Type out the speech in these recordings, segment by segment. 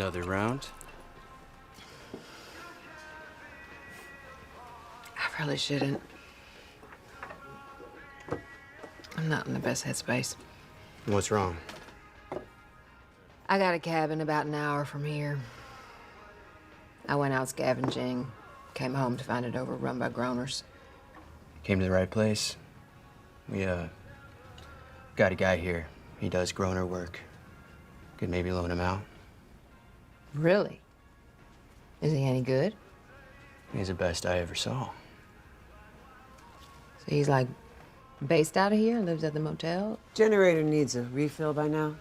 Another round? I probably shouldn't. I'm not in the best headspace. What's wrong? I got a cabin about an hour from here. I went out scavenging, came home to find it overrun by groaners. Came to the right place. We, got a guy here. He does groaner work. Could maybe loan him out. Really? Is he any good? He's the best I ever saw. So he's like based out of here, lives at the motel? Generator needs a refill by now.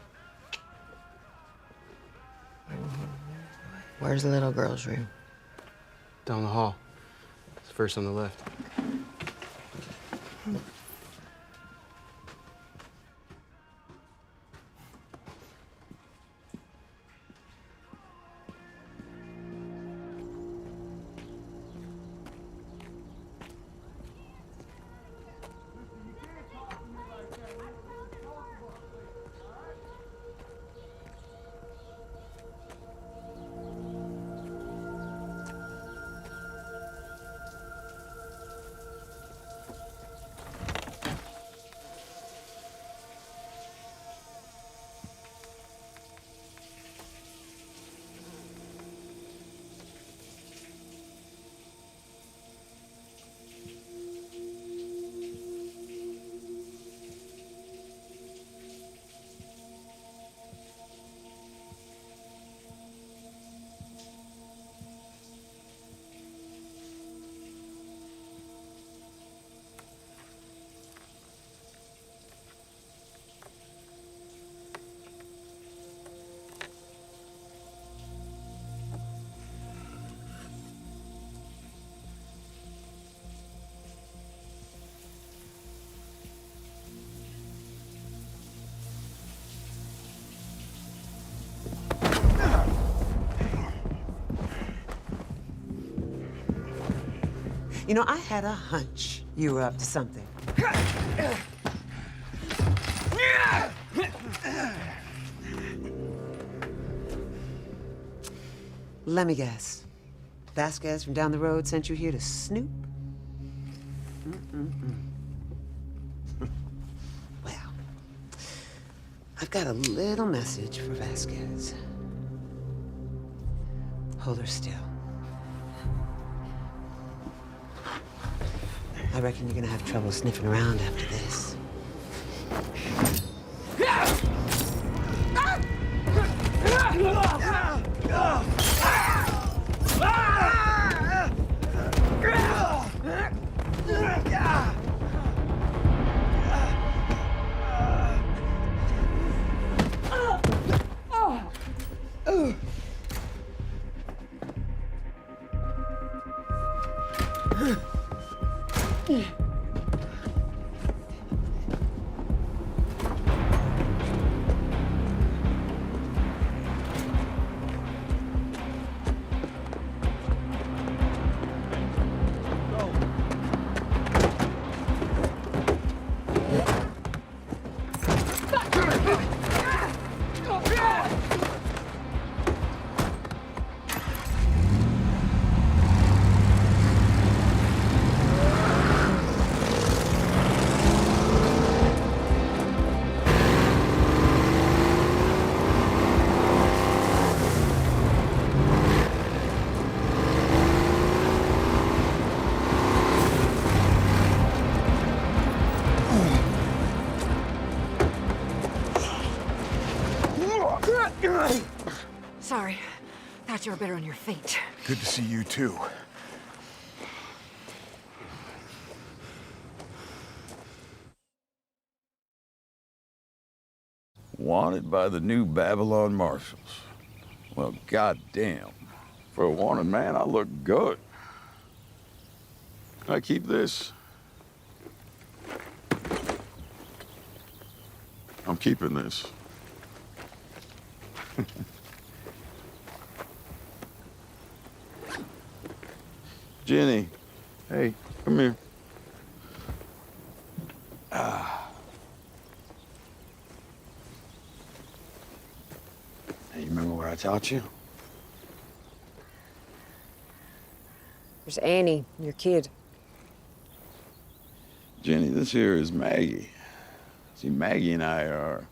Where's the little girl's room? Down the hall. It's the first on the left. You know, I had a hunch you were up to something. Let me guess. Vasquez from down the road sent you here to snoop? Well, I've got a little message for Vasquez. Hold her still. I reckon you're gonna have trouble sniffing around after this. Sorry. Thought you were better on your feet. Good to see you, too. Wanted by the new Babylon Marshals. Well, goddamn. For a wanted man, I look good. Can I keep this? I'm keeping this. Jenny, hey, come here. Hey, you remember what I taught you? There's Annie, your kid. Jenny, this here is Maggie. See, Maggie and I are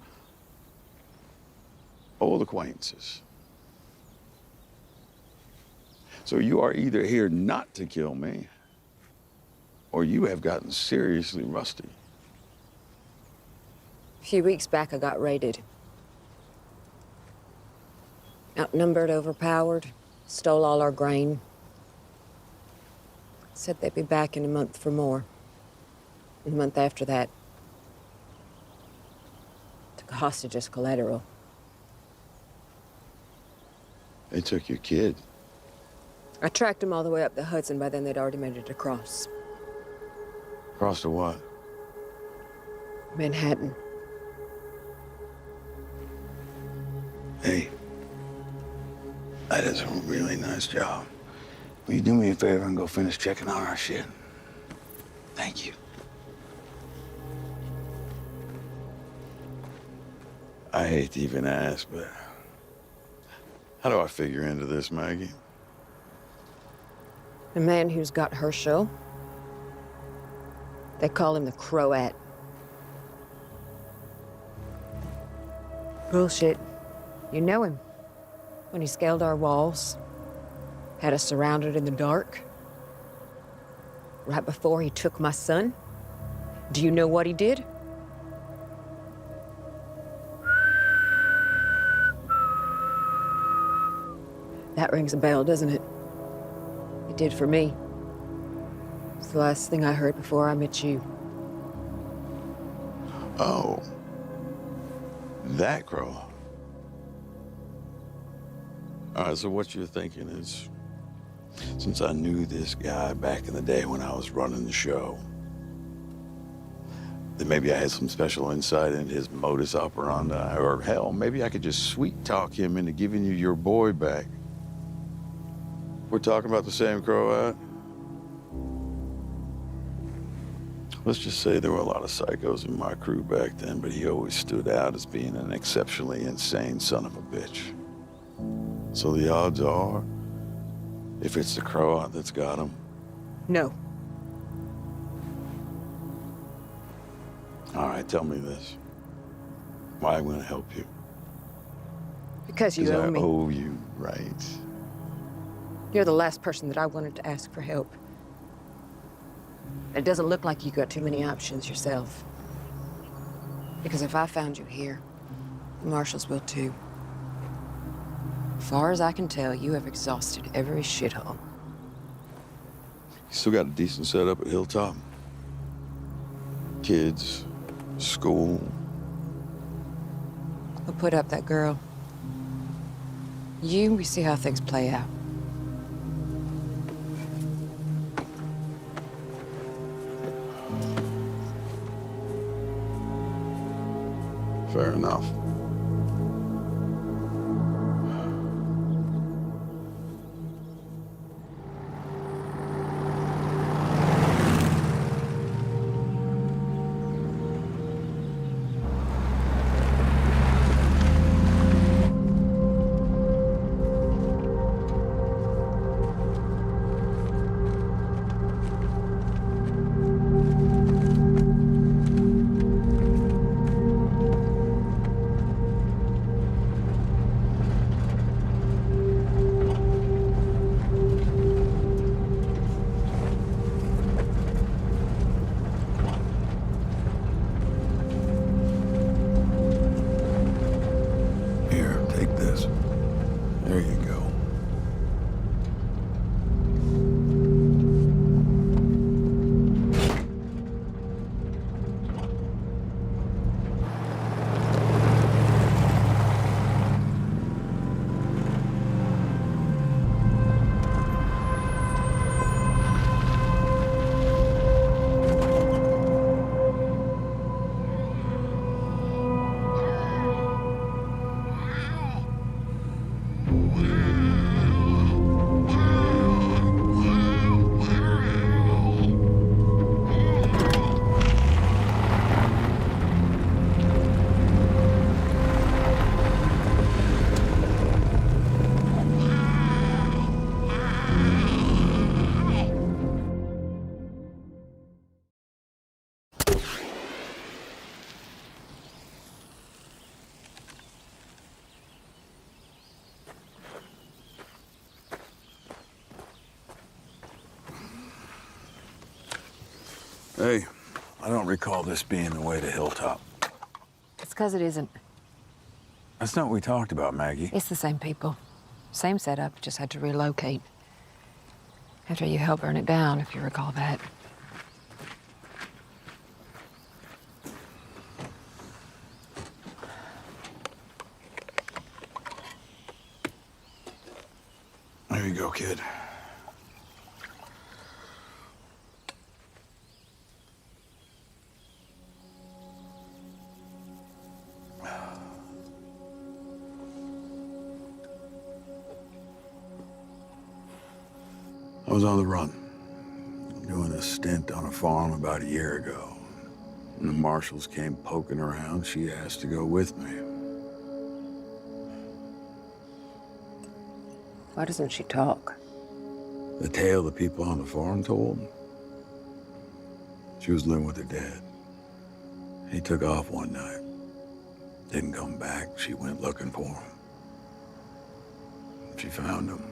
old acquaintances. So you are either here not to kill me, or you have gotten seriously rusty. A few weeks back, I got raided. Outnumbered, overpowered, stole all our grain. Said they'd be back in a month for more. And the month after that, took a hostage as collateral. They took your kid. I tracked them all the way up the Hudson. By then, they'd already made it across. Across to what? Manhattan. Hey, that is a really nice job. Will you do me a favor and go finish checking on our shit? Thank you. I hate to even ask, but how do I figure into this, Maggie? The man who's got Herschel. They call him the Croat. Bullshit. You know him. When he scaled our walls, had us surrounded in the dark. Right before he took my son. Do you know what he did? That rings a bell, doesn't it? It did for me. It's the last thing I heard before I met you. Oh. That crow. All right, so what you're thinking is, since I knew this guy back in the day when I was running the show, that maybe I had some special insight into his modus operandi, or hell, maybe I could just sweet talk him into giving you your boy back. We're talking about the same Croat? Let's just say there were a lot of psychos in my crew back then, but he always stood out as being an exceptionally insane son of a bitch. So the odds are, if it's the Croat that's got him. No. All right, tell me this. Why am I going to help you? Because you Because owe I me. owe you, right? You're the last person that I wanted to ask for help. It doesn't look like you got too many options yourself. Because if I found you here, the Marshals will too. As far as I can tell, you have exhausted every shithole. You still got a decent setup at Hilltop? Kids, school. We'll put up that girl. We see how things play out. Fair enough. Hey, I don't recall this being the way to Hilltop. It's because it isn't. That's not what we talked about, Maggie. It's the same people. Same setup, just had to relocate. After you helped burn it down, if you recall that. There you go, kid. I was on the run, doing a stint on a farm about a year ago. When the marshals came poking around, she asked to go with me. Why doesn't she talk? The tale the people on the farm told? She was living with her dad. He took off one night. Didn't come back. She went looking for him. She found him.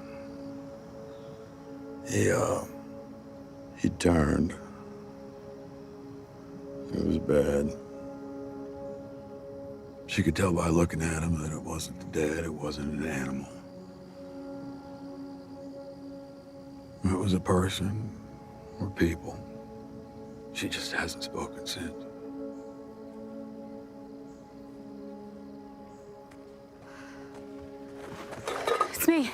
He turned. It was bad. She could tell by looking at him that it wasn't the dad, it wasn't an animal. It was a person or people. She just hasn't spoken since. It's me.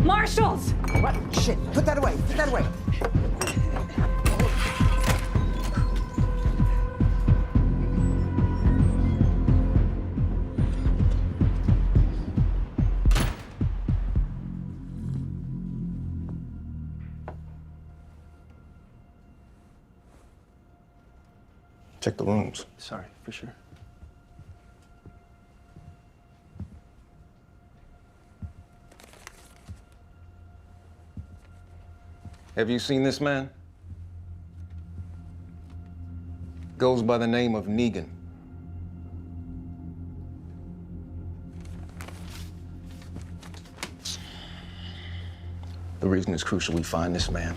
Marshals! What? Shit, put that away, put that away. Check the wounds. Sorry, for sure. Have you seen this man? Goes by the name of Negan. The reason it's crucial we find this man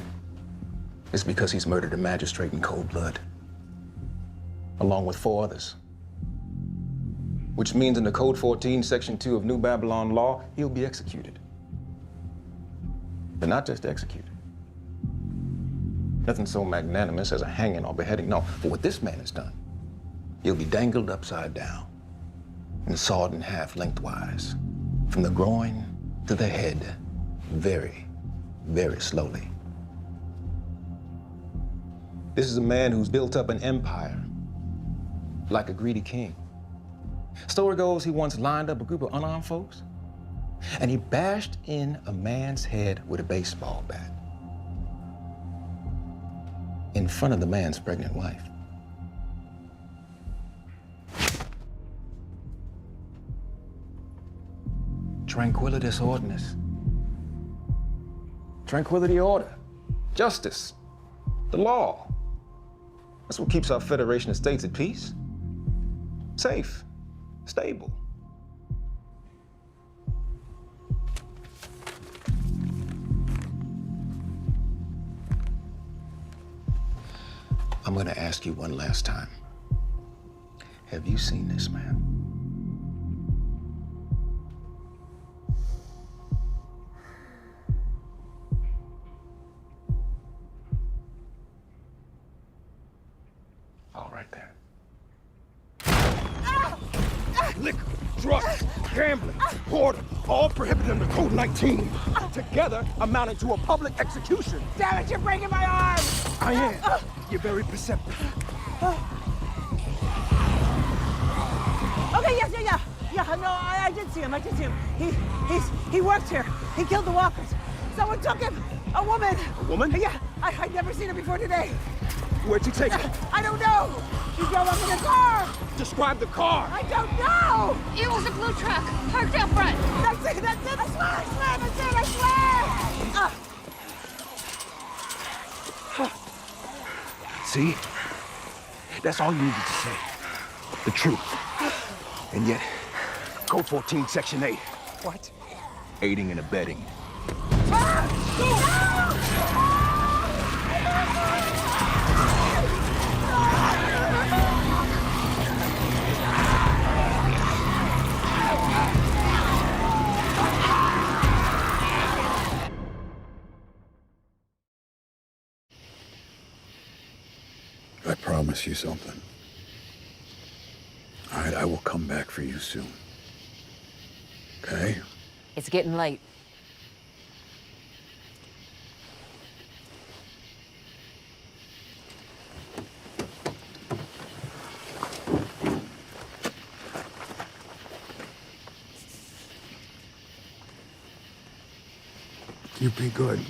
is because he's murdered a magistrate in cold blood, along with 4 others. Which means in the Code 14, Section 2 of New Babylon law, he'll be executed. But not just executed. Nothing so magnanimous as a hanging or beheading. No, for what this man has done, he'll be dangled upside down and sawed in half lengthwise, from the groin to the head, very, very slowly. This is a man who's built up an empire like a greedy king. Story goes he once lined up a group of unarmed folks and he bashed in a man's head with a baseball bat in front of the man's pregnant wife. Tranquilitas ordinus. Tranquility order. Justice. The law. That's what keeps our Federation of States at peace. Safe. Stable. I'm gonna ask you one last time. Have you seen this man? All right then. Liquor, drugs, gambling, hoarding, all prohibited under Code 19. Together amounting to a public execution. Damn it, you're breaking my arm! I am. You're very perceptive. Okay, yeah. No, I did see him. He worked here. He killed the walkers. Someone took him. A woman. A woman? Yeah, I'd never seen her before today. Where'd you take her? I don't know. She drove up in a car. Describe the car. I don't know. It was a blue truck, parked out front. That's it. That's it. I swear. That's it. I swear. See? That's all you needed to say. The truth. And yet, Code 14, Section 8. What? Aiding and abetting. I promise you something. All right, I will come back for you soon. Okay? It's getting late. You be good.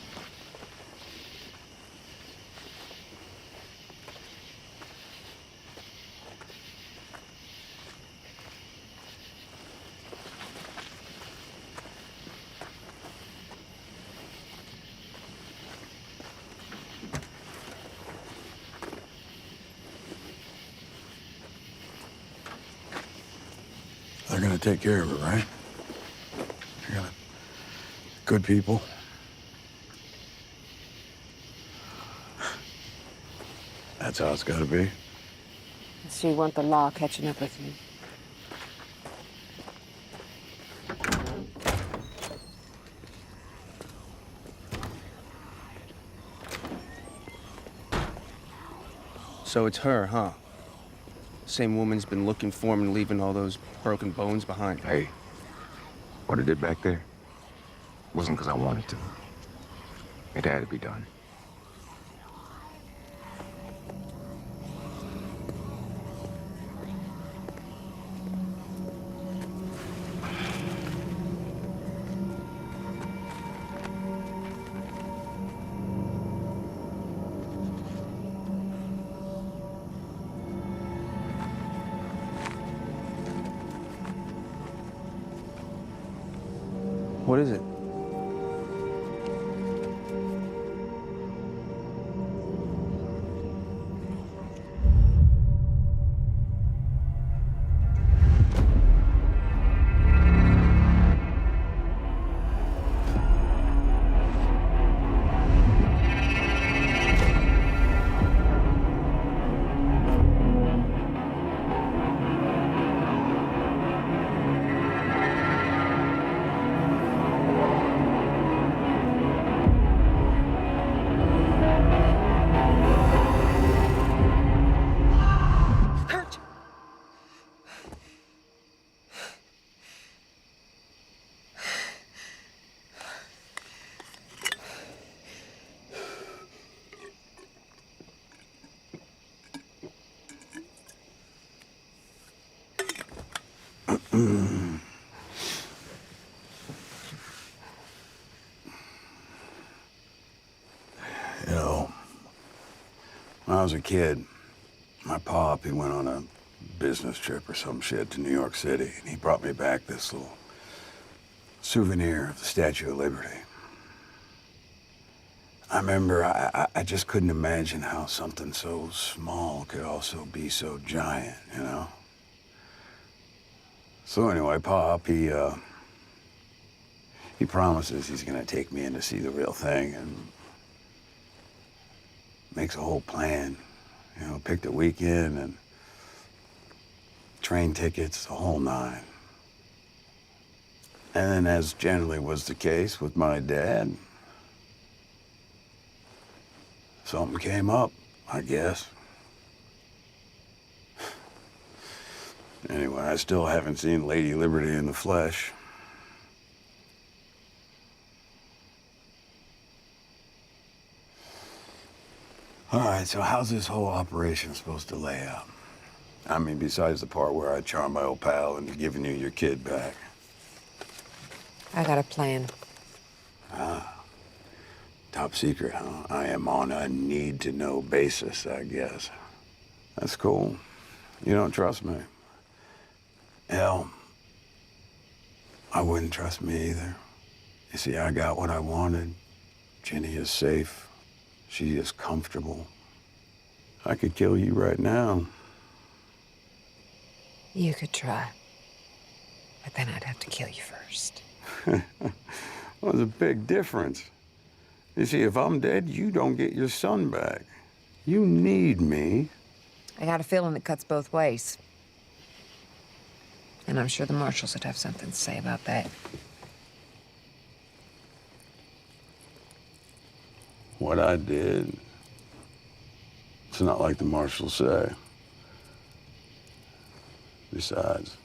They're gonna take care of it, right? They're gonna... Good people. That's how it's gotta be. So you want the law catching up with you? So it's her, huh? Same woman's been looking for him and leaving all those broken bones behind. Hey, what I did back there wasn't because I wanted to. It had to be done. What is it? You know, when I was a kid, my pop, he went on a business trip or some shit to New York City, and he brought me back this little souvenir of the Statue of Liberty. I remember I just couldn't imagine how something so small could also be so giant, you know? So anyway, Pop, he promises he's gonna take me in to see the real thing and makes a whole plan. You know, picked a weekend and train tickets, the whole nine. And then, as generally was the case with my dad, something came up, I guess. Anyway, I still haven't seen Lady Liberty in the flesh. All right, so how's this whole operation supposed to lay out? I mean, besides the part where I charmed my old pal into giving you your kid back. I got a plan. Tell Top secret, huh? I am on a need-to-know basis, I guess. That's cool. You don't trust me. Hell, I wouldn't trust me either. You see, I got what I wanted. Jenny is safe. She is comfortable. I could kill you right now. You could try. But then I'd have to kill you first. Well, there's a big difference. You see, if I'm dead, you don't get your son back. You need me. I got a feeling it cuts both ways. And I'm sure the marshals would have something to say about that. What I did, it's not like the marshals say. Besides,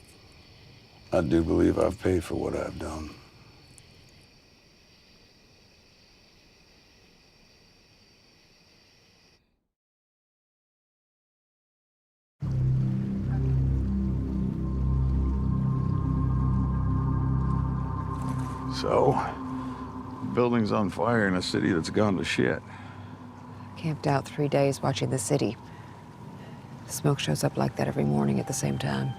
I do believe I've paid for what I've done. So, the building's on fire in a city that's gone to shit. Camped out 3 days watching the city. Smoke shows up like that every morning at the same time.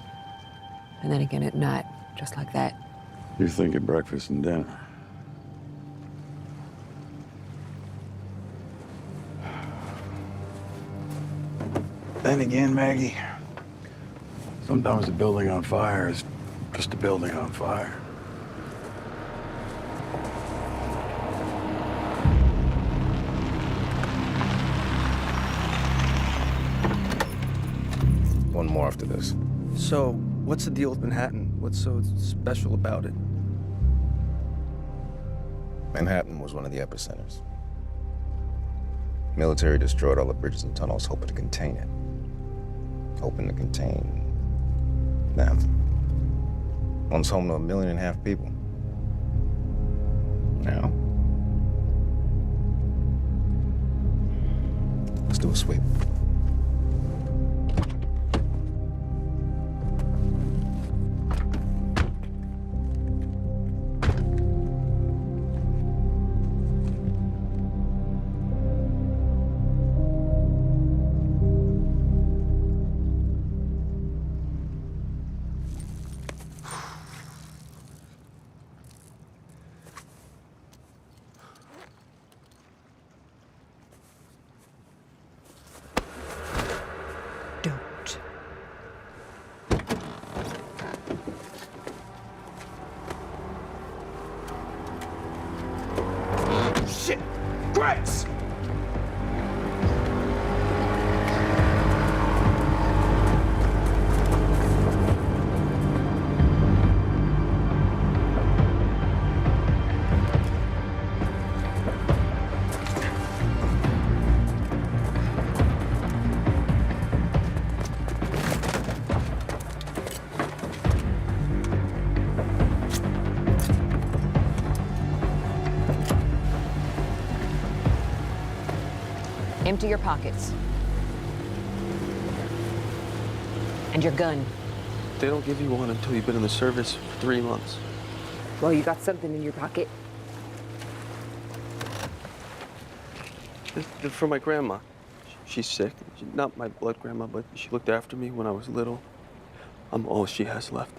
And then again at night, just like that. You're thinking breakfast and dinner. Then again, Maggie, sometimes a building on fire is just a building on fire. One more after this. So, what's the deal with Manhattan? What's so special about it? Manhattan was one of the epicenters. Military destroyed all the bridges and tunnels, hoping to contain it. Hoping to contain them. Once home to 1.5 million people. Now, let's do a sweep. Don't. Shit! Grass! Empty your pockets. And your gun. They don't give you one until you've been in the service for 3 months. Well, you got something in your pocket. They're for my grandma. She's sick. Not my blood grandma, but she looked after me when I was little. I'm all she has left.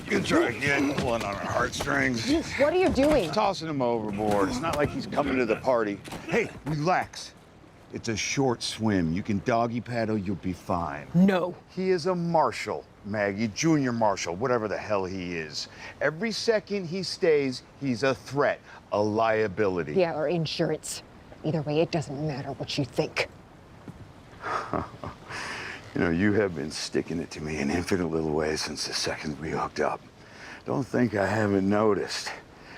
You try again, pulling on her heartstrings. What are you doing? Tossing him overboard. It's not like he's coming to the party. Hey, relax. It's a short swim. You can doggy paddle, you'll be fine. No. He is a marshal, Maggie, junior marshal, whatever the hell he is. Every second he stays, he's a threat, a liability. Yeah, or insurance. Either way, it doesn't matter what you think. You know, you have been sticking it to me in infinite little ways since the second we hooked up. Don't think I haven't noticed.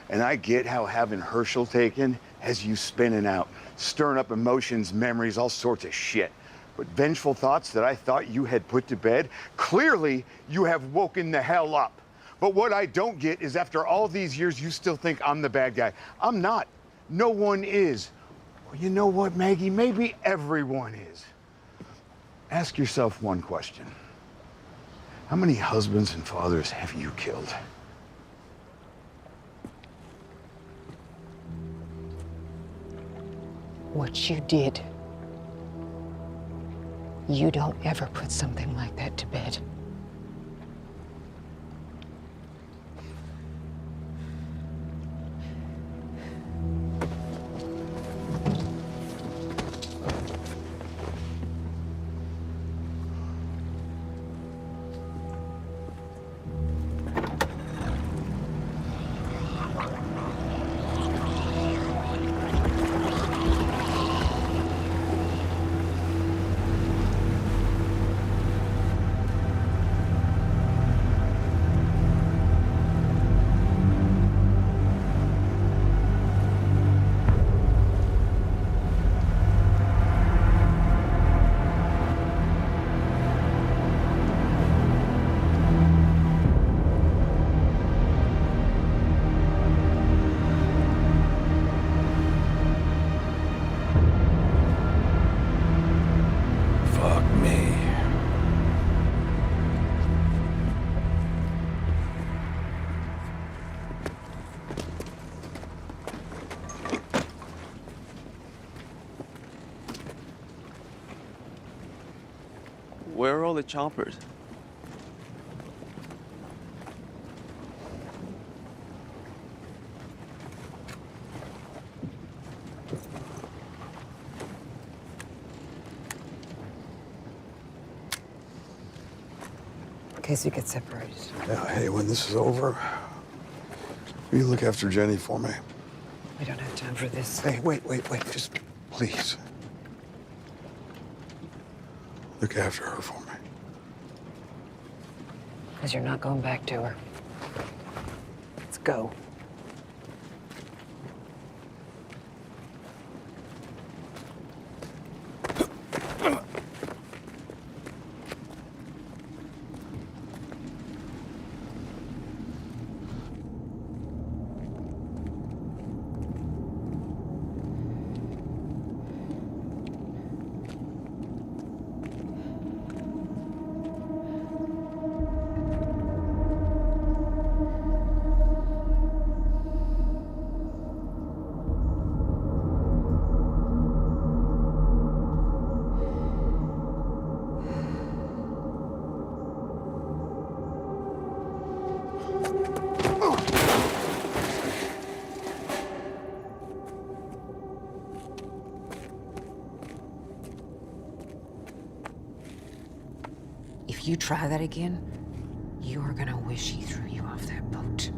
And I get how having Herschel taken has you spinning out, stirring up emotions, memories, all sorts of shit. But vengeful thoughts that I thought you had put to bed, clearly you have woken the hell up. But what I don't get is after all these years, you still think I'm the bad guy. I'm not. No one is. Well, you know what, Maggie? Maybe everyone is. Ask yourself one question. How many husbands and fathers have you killed? what you did. You don't ever put something like that to bed. Where are all the choppers? In case we get separated. Yeah, hey, when this is over, will you look after Jenny for me? We don't have time for this. Hey, wait. Just please. Look after her for me. Because you're not going back to her. Let's go. If you try that again, you are gonna wish he threw you off that boat.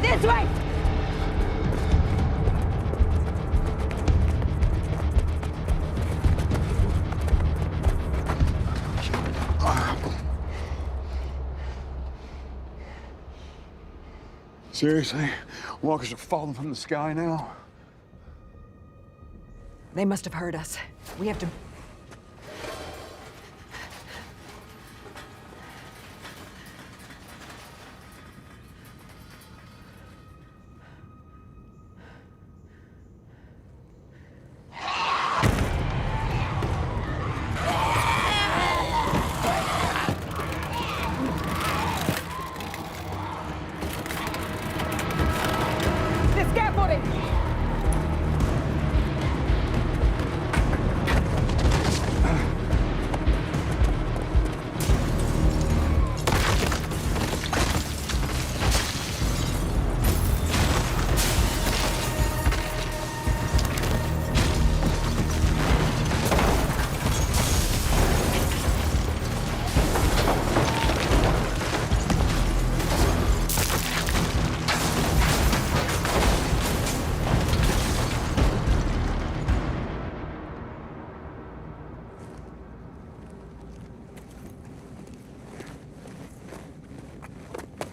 This way! Seriously? Walkers are falling from the sky now? They must have heard us. We have to... The scaffolding!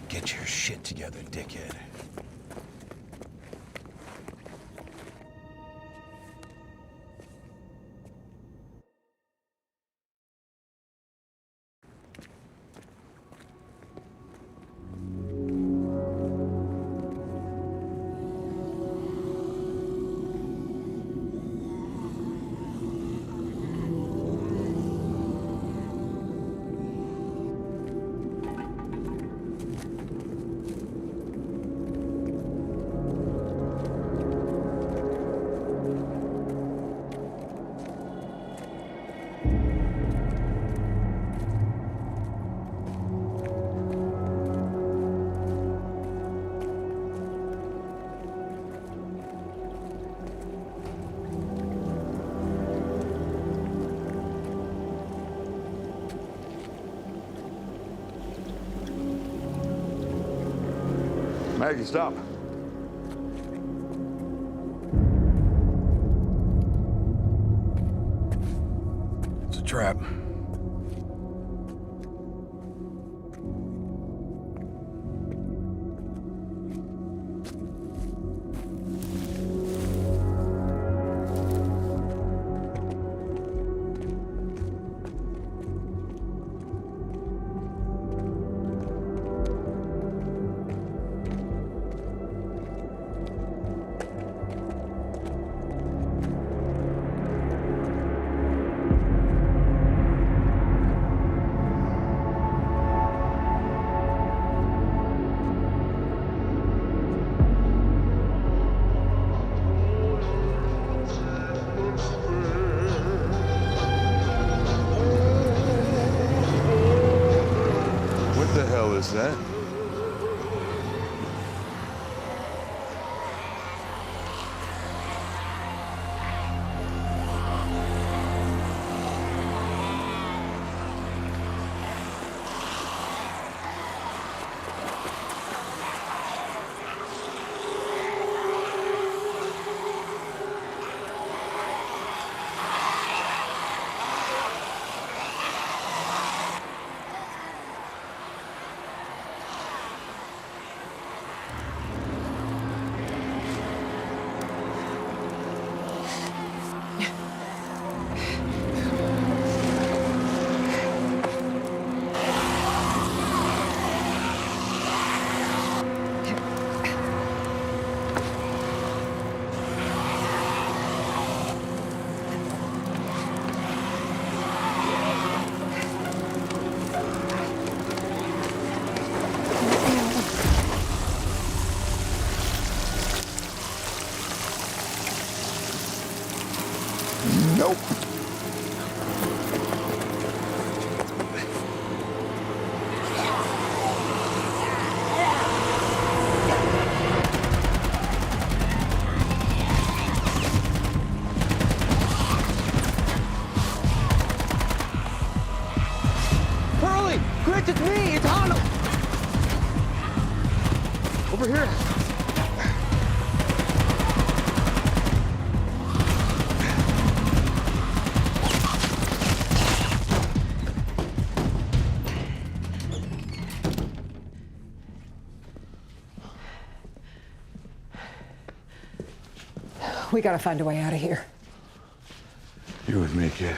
Get your shit together, dickhead. Maggie, stop. It's a trap. What the hell is that? Nope. Pearlie! Grit, it's me! It's Hanno! Over here. We gotta find a way out of here. You with me, kid?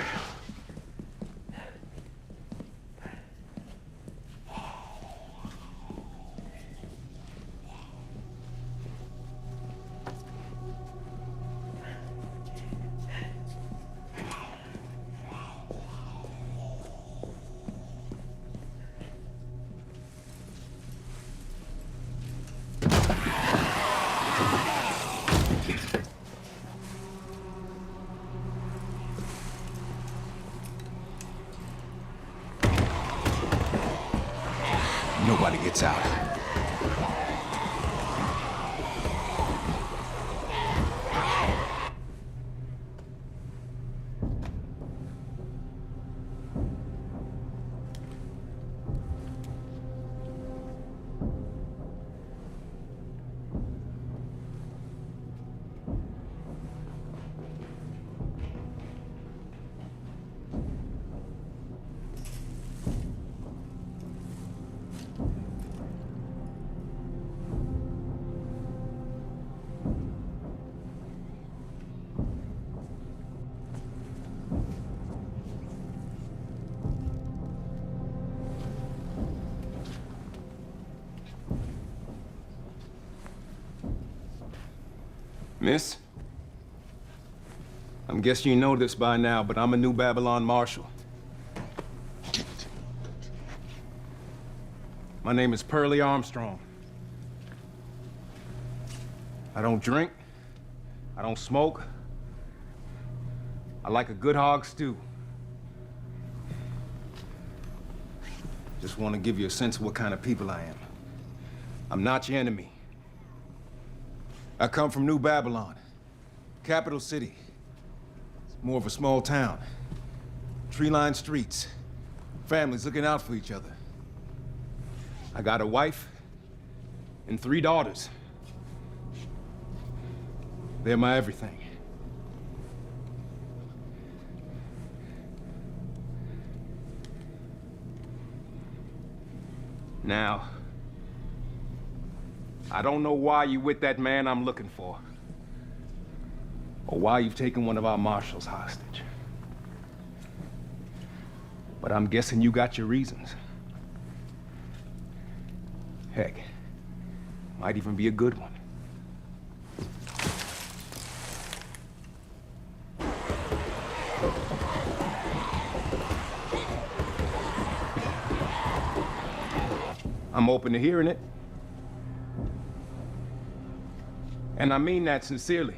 Nobody gets out. Miss? I'm guessing you know this by now, but I'm a New Babylon Marshal. My name is Pearlie Armstrong. I don't drink. I don't smoke. I like a good hog stew. Just want to give you a sense of what kind of people I am. I'm not your enemy. I come from New Babylon, capital city. It's more of a small town. Tree-lined streets, families looking out for each other. I got a wife and 3 daughters. They're my everything. Now, I don't know why you're with that man I'm looking for, or why you've taken one of our marshals hostage. But I'm guessing you got your reasons. Heck, might even be a good one. I'm open to hearing it. And I mean that sincerely.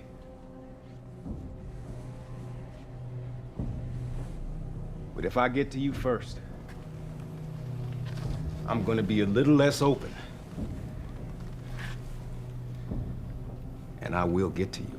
But if I get to you first, I'm gonna be a little less open. And I will get to you.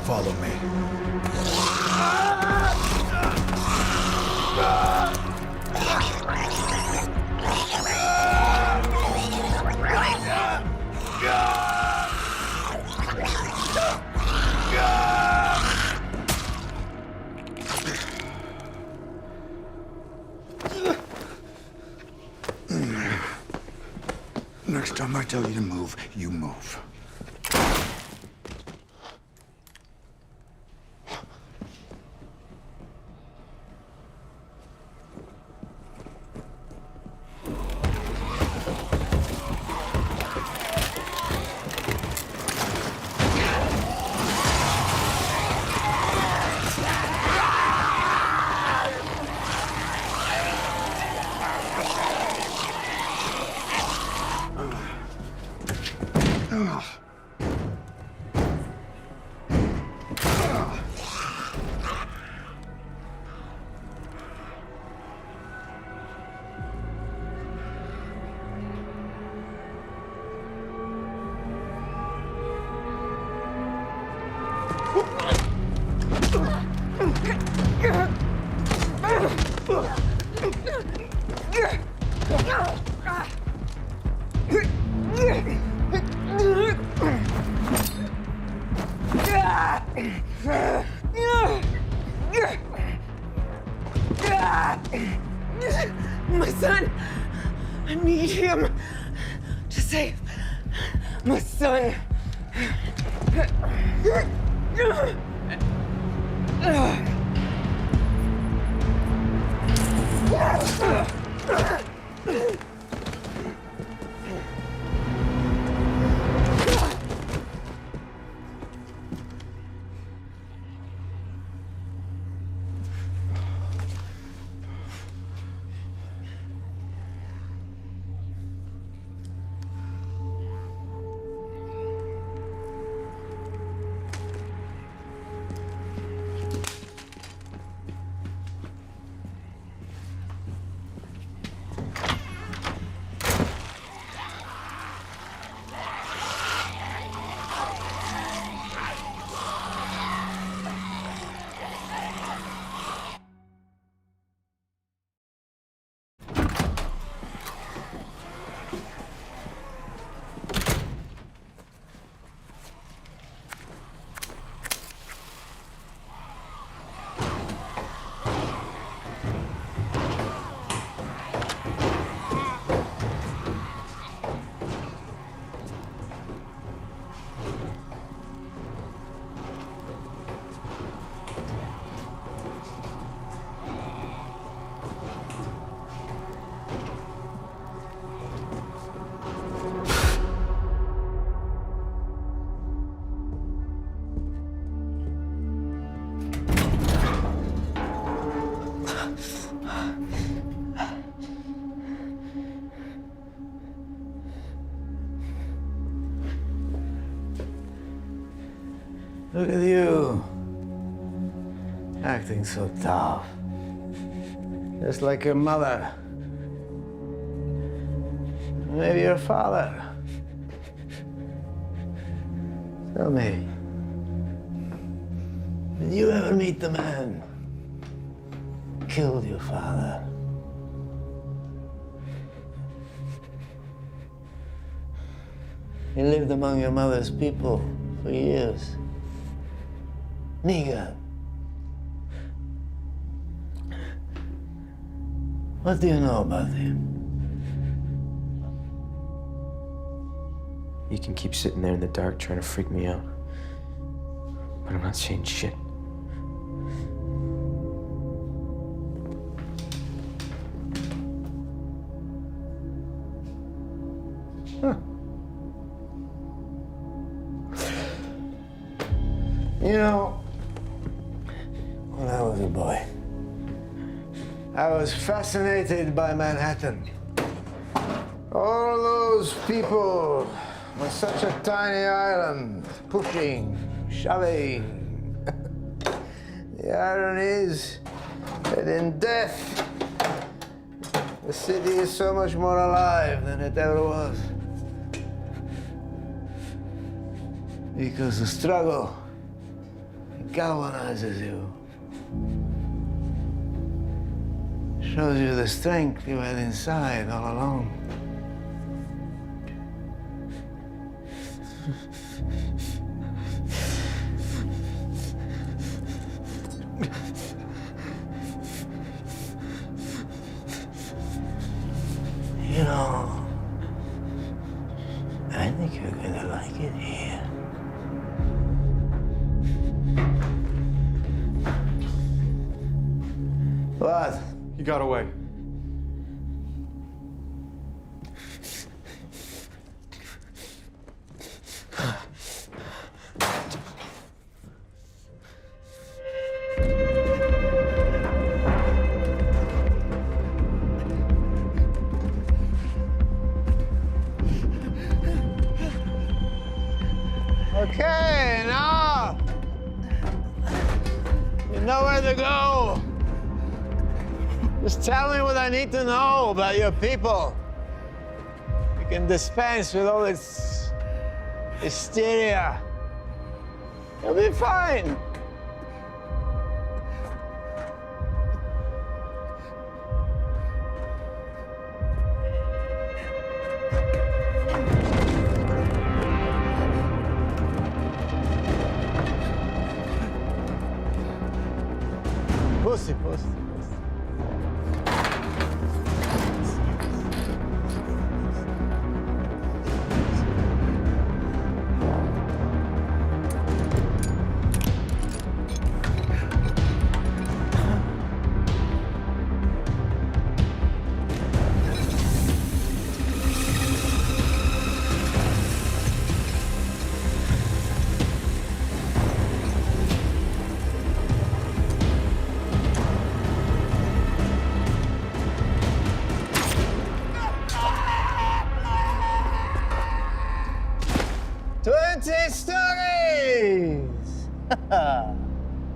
Follow me. Next time I tell you to move, you move. My son! I need him to save my son. Look at you, acting so tough. Just like your mother. Maybe your father. Tell me, did you ever meet the man who killed your father? He lived among your mother's people for years. Negan. What do you know about him? You can keep sitting there in the dark trying to freak me out. But I'm not saying shit. Huh. You know, when I was a boy, I was fascinated by Manhattan. All those people on such a tiny island, pushing, shoving. The irony is that in death, the city is so much more alive than it ever was. Because the struggle galvanizes you. Shows you the strength you had inside all along. You know, I think you're gonna like it here. What? He got away. Okay, now you know where to go. Just tell me what I need to know about your people. You can dispense with all this hysteria. You'll be fine. Pussy, pussy, pussy. Stories!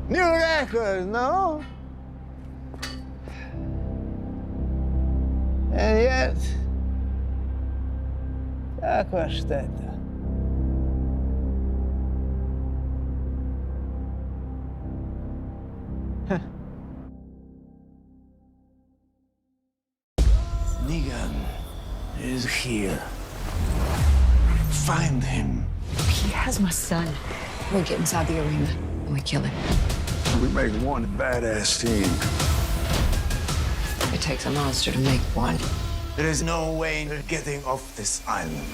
New record, no? And yet, Aquastätte. Negan is here. Find him. He has my son. We get inside the arena and we kill him. We make one badass team. It takes a monster to make one. There is no way you're getting off this island.